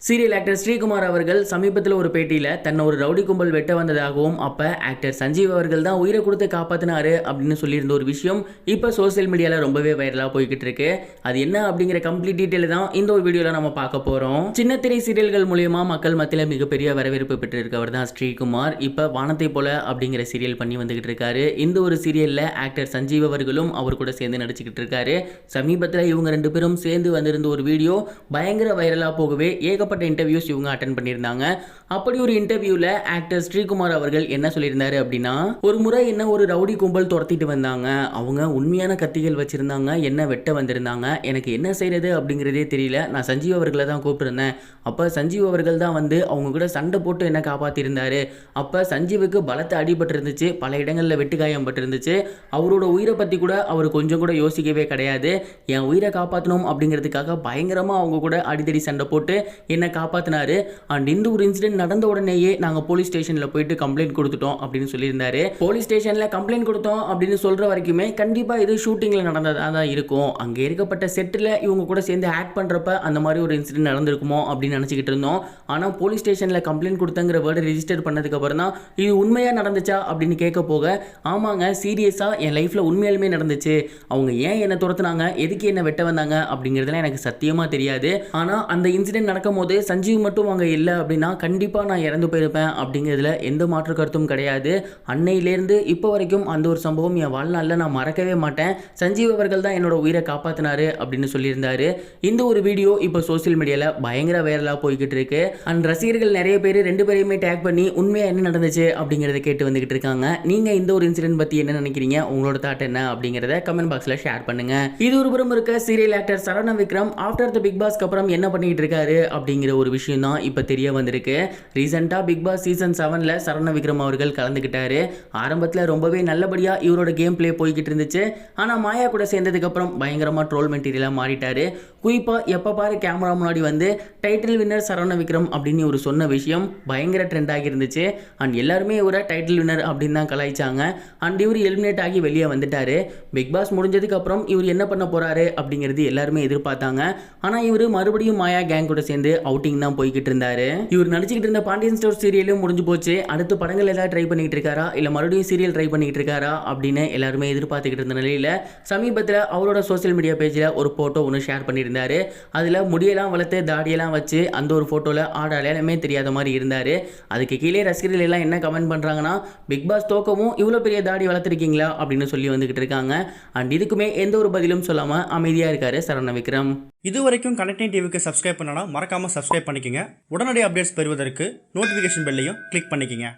Serial actor Sreekumar அவர்கள் சமீபத்தில் ஒரு பேட்டியில் தன்னை ஒரு ரவுடி கும்பல் வெட்ட வந்ததாகவும் அப்போ ஆக்டர் சஞ்சீவ் அவர்கள் தான் உயிரை கொடுத்து காப்பாற்றினாரு அப்படின்னு சொல்லியிருந்த ஒரு விஷயம் இப்போ சோசியல் மீடியாவில் ரொம்பவே வைரலாக போய்கிட்டு இருக்கு. அது என்ன அப்படிங்கிற கம்ப்ளீட் டீட்டெயில் தான் இந்த ஒரு வீடியோவில் நம்ம பார்க்க போகிறோம். சின்னத்திரை சீரியல்கள் மூலியமா மக்கள் மத்தியில் மிகப்பெரிய வரவேற்பு பெற்றிருக்கவர் தான் ஸ்ரீகுமார். இப்போ வானத்தை போல அப்படிங்கிற சீரியல் பண்ணி வந்துகிட்டு இருக்காரு. இந்த ஒரு சீரியலில் ஆக்டர் சஞ்சீவ் அவர்களும் அவர் கூட சேர்ந்து நடிச்சுக்கிட்டு இருக்காரு. சமீபத்தில் இவங்க ரெண்டு பேரும் சேர்ந்து வந்திருந்த ஒரு வீடியோ பயங்கர வைரலாக போகவே இன்டர்வியூஸ் இவங்க அட்டெண்ட் பண்ணியிருந்தாங்க. அப்படி ஒரு இன்டர்வியூல ஆக்டர் ஸ்ரீகுமார் அவர்கள் என்ன சொல்லியிருந்தாரு அப்படின்னா, ஒரு முறை என்ன ஒரு ரவுடி கும்பல் துரத்திட்டு வந்தாங்க. அவங்க உண்மையான கத்திகள் வச்சிருந்தாங்க, என்ன வெட்ட வந்திருந்தாங்க. எனக்கு என்ன செய்யறது அப்படிங்கிறதே தெரியல. நான் சஞ்சீவ் அவர்களை தான் கூப்பிட்டுருந்தேன். அப்ப சஞ்சீவ் அவர்கள் தான் வந்து அவங்க கூட சண்டை போட்டு என்ன காப்பாத்திருந்தாரு. அப்ப சஞ்சீவுக்கு பலத்த அடிபட்டு இருந்துச்சு, பல இடங்கள்ல வெட்டுக்காயம் பட்டு இருந்துச்சு. அவரோட உயிரை பத்தி கூட அவர் கொஞ்சம் கூட யோசிக்கவே கிடையாது. என் உயிரை காப்பாற்றணும் அப்படிங்கிறதுக்காக பயங்கரமா அவங்க கூட அடிதடி சண்டை போட்டு என்ன காப்பாத்தினாரு. அண்ட் இந்த ஒரு இன்சிடென்ட் நடந்த உடனேயே நாங்க போலீஸ் ஸ்டேஷன்ல போயிட்டு கம்ப்ளைண்ட் கொடுத்துட்டோம் அப்படின்னு சொல்லியிருந்தாரு. போலீஸ் ஸ்டேஷன்ல கம்ப்ளைண்ட் கொடுத்தோம் அப்படின்னு சொல்ற வரைக்குமே கண்டிப்பா இது ஷூட்டிங்ல நடந்ததா தான் இருக்கும். அங்க இருக்கப்பட்ட செட்டில் இவங்க கூட சேர்ந்து ஆக்ட் பண்றப்ப அந்த மாதிரி ஒரு இன்சிடென்ட் நடந்திருக்குமோ அப்படின்னு நினைச்சுக்கிட்டு இருந்தோம். ஆனா போலீஸ் ஸ்டேஷன்ல கம்ப்ளைண்ட் கொடுத்தங்கிற வேர்டு ரெஜிஸ்டர் பண்ணதுக்கு அப்புறம் தான் இது உண்மையா நடந்துச்சா அப்படின்னு கேட்க போக, ஆமாங்க சீரியஸா என் லைஃப்ல உண்மையாலுமே நடந்துச்சு. அவங்க ஏன் என்ன துரத்துனாங்க, எதுக்கு என்ன வெட்ட வந்தாங்க அப்படிங்கிறதுலாம் எனக்கு சத்தியமா தெரியாது. ஆனா அந்த இன்சிடென்ட் நடக்கும் போது சஞ்சீவ் மட்டும் அங்கே இல்லை அப்படின்னா கண்டிப்பாக நான் இறந்து போயிருப்பேன் அப்படிங்கிறதுல எந்த மாற்று கருத்தும் கிடையாது. அன்னையிலேருந்து இப்போ வரைக்கும் அந்த ஒரு சம்பவம் என் வாழ்நாளில் நான் மறக்கவே மாட்டேன். சஞ்சீவ் அவர்கள் தான் என்னோட உயிரை காப்பாற்றினாரு அப்படின்னு சொல்லியிருந்தாரு. இந்த ஒரு வீடியோ இப்போ சோசியல் மீடியாவில் பயங்கர வைரலாக போய்கிட்டு இருக்கு. அண்ட் ரசிகர்கள் நிறைய பேர் ரெண்டு பேரையுமே டேக் பண்ணி உண்மையாக என்ன நடந்துச்சு அப்படிங்கிறத கேட்டு வந்துகிட்டு இருக்காங்க. நீங்கள் இந்த ஒரு இன்சிடென்ட் பற்றி என்ன நினைக்கிறீங்க, உங்களோட தாட் என்ன அப்படிங்கிறத கமெண்ட் பாக்ஸில் ஷேர் பண்ணுங்க. இது ஒரு புறம் இருக்க serial actor Saravana Vikram after the big பாஸ்க்கு அப்புறம் என்ன பண்ணிட்டு இருக்காரு அப்படிங்கிற ஒரு விஷயம் தான் இப்போ தெரிய வந்திருக்கு. ரீசெண்டாக பிக் பாஸ் சீசன் 7ல் சரவண விக்ரம் அவர்கள் கலந்துக்கிட்டாரு. ஆரம்பத்தில் ரொம்பவே நல்லபடியாக இவரோட கேம் பிளே போய்கிட்டு இருந்துச்சு. ஆனால் மாயா கூட சேர்ந்ததுக்கப்புறம் பயங்கரமாக ட்ரோல் மெட்டீரியலாக மாறிட்டாரு. குறிப்பாக எப்போ பாரு கேமரா முன்னாடி வந்து டைட்டில் வின்னர் சரவண விக்ரம் அப்படின்னு இவர் சொன்ன விஷயம் பயங்கர ட்ரெண்ட் ஆகி இருந்துச்சு. அண்ட் எல்லாருமே இவரை டைட்டில் வின்னர் அப்படின்னு தான் கலாய்ச்சாங்க. அண்ட் இவர் எலிமினேட் ஆகி வெளியே வந்துட்டாரு. பிக் பாஸ் முடிஞ்சதுக்கு அப்புறம் இவர் என்ன பண்ண போறாரு அப்படிங்கிறது எல்லாருமே எதிர்பார்த்தாங்க. ஆனால் இவர் மறுபடியும் மாயா கேங் கூட சேர்ந்து அவுட்டிங் தான் போய்கிட்டு இருந்தாரு. இவர் நடிச்சுக்கிட்டு இருந்த பாண்டியன் ஸ்டோர் சீரியலும் முடிஞ்சு போச்சு. அடுத்து படங்கள் ஏதாவது ட்ரை பண்ணிட்டு இருக்காரா இல்ல மறுபடியும் சீரியல் ட்ரை பண்ணிட்டு இருக்காரா அப்படின்னு எல்லாருமே எதிர்பார்த்துக்கிட்டு இருந்த நிலையில சமீபத்தில் அவரோட சோசியல் மீடியா பேஜில் ஒரு போட்டோ ஒன்று ஷேர் பண்ணியிருந்தாரு. அதில் முடியெல்லாம் வளர்த்து தாடியெல்லாம் வச்சு அந்த ஒரு போட்டோவில் ஆடாலுமே தெரியாத மாதிரி இருந்தாரு. அதுக்கு கீழே ரசிகர்கள் எல்லாம் என்ன கமெண்ட் பண்றாங்கன்னா, பிக் பாஸ் தோக்கமும் இவ்வளோ பெரிய தாடி வளர்த்துருக்கீங்களா அப்படின்னு சொல்லி வந்துகிட்டு இருக்காங்க. அண்ட் இதுக்குமே எந்த ஒரு பதிலும் சொல்லாம அமைதியா இருக்காரு சரவண விக்ரம். இது வரைக்கும் கனெக்டிங் டிவிக்கு சப்ஸ்கிரைப் பண்ணனா மறக்காம சப்ஸ்கிரைப் பண்ணிக்கங்க. உடனடி அப்டேட்ஸ் பெறுவதற்கு நோட்டிஃபிகேஷன் பெல்லையும் கிளிக் பண்ணிக்கங்க.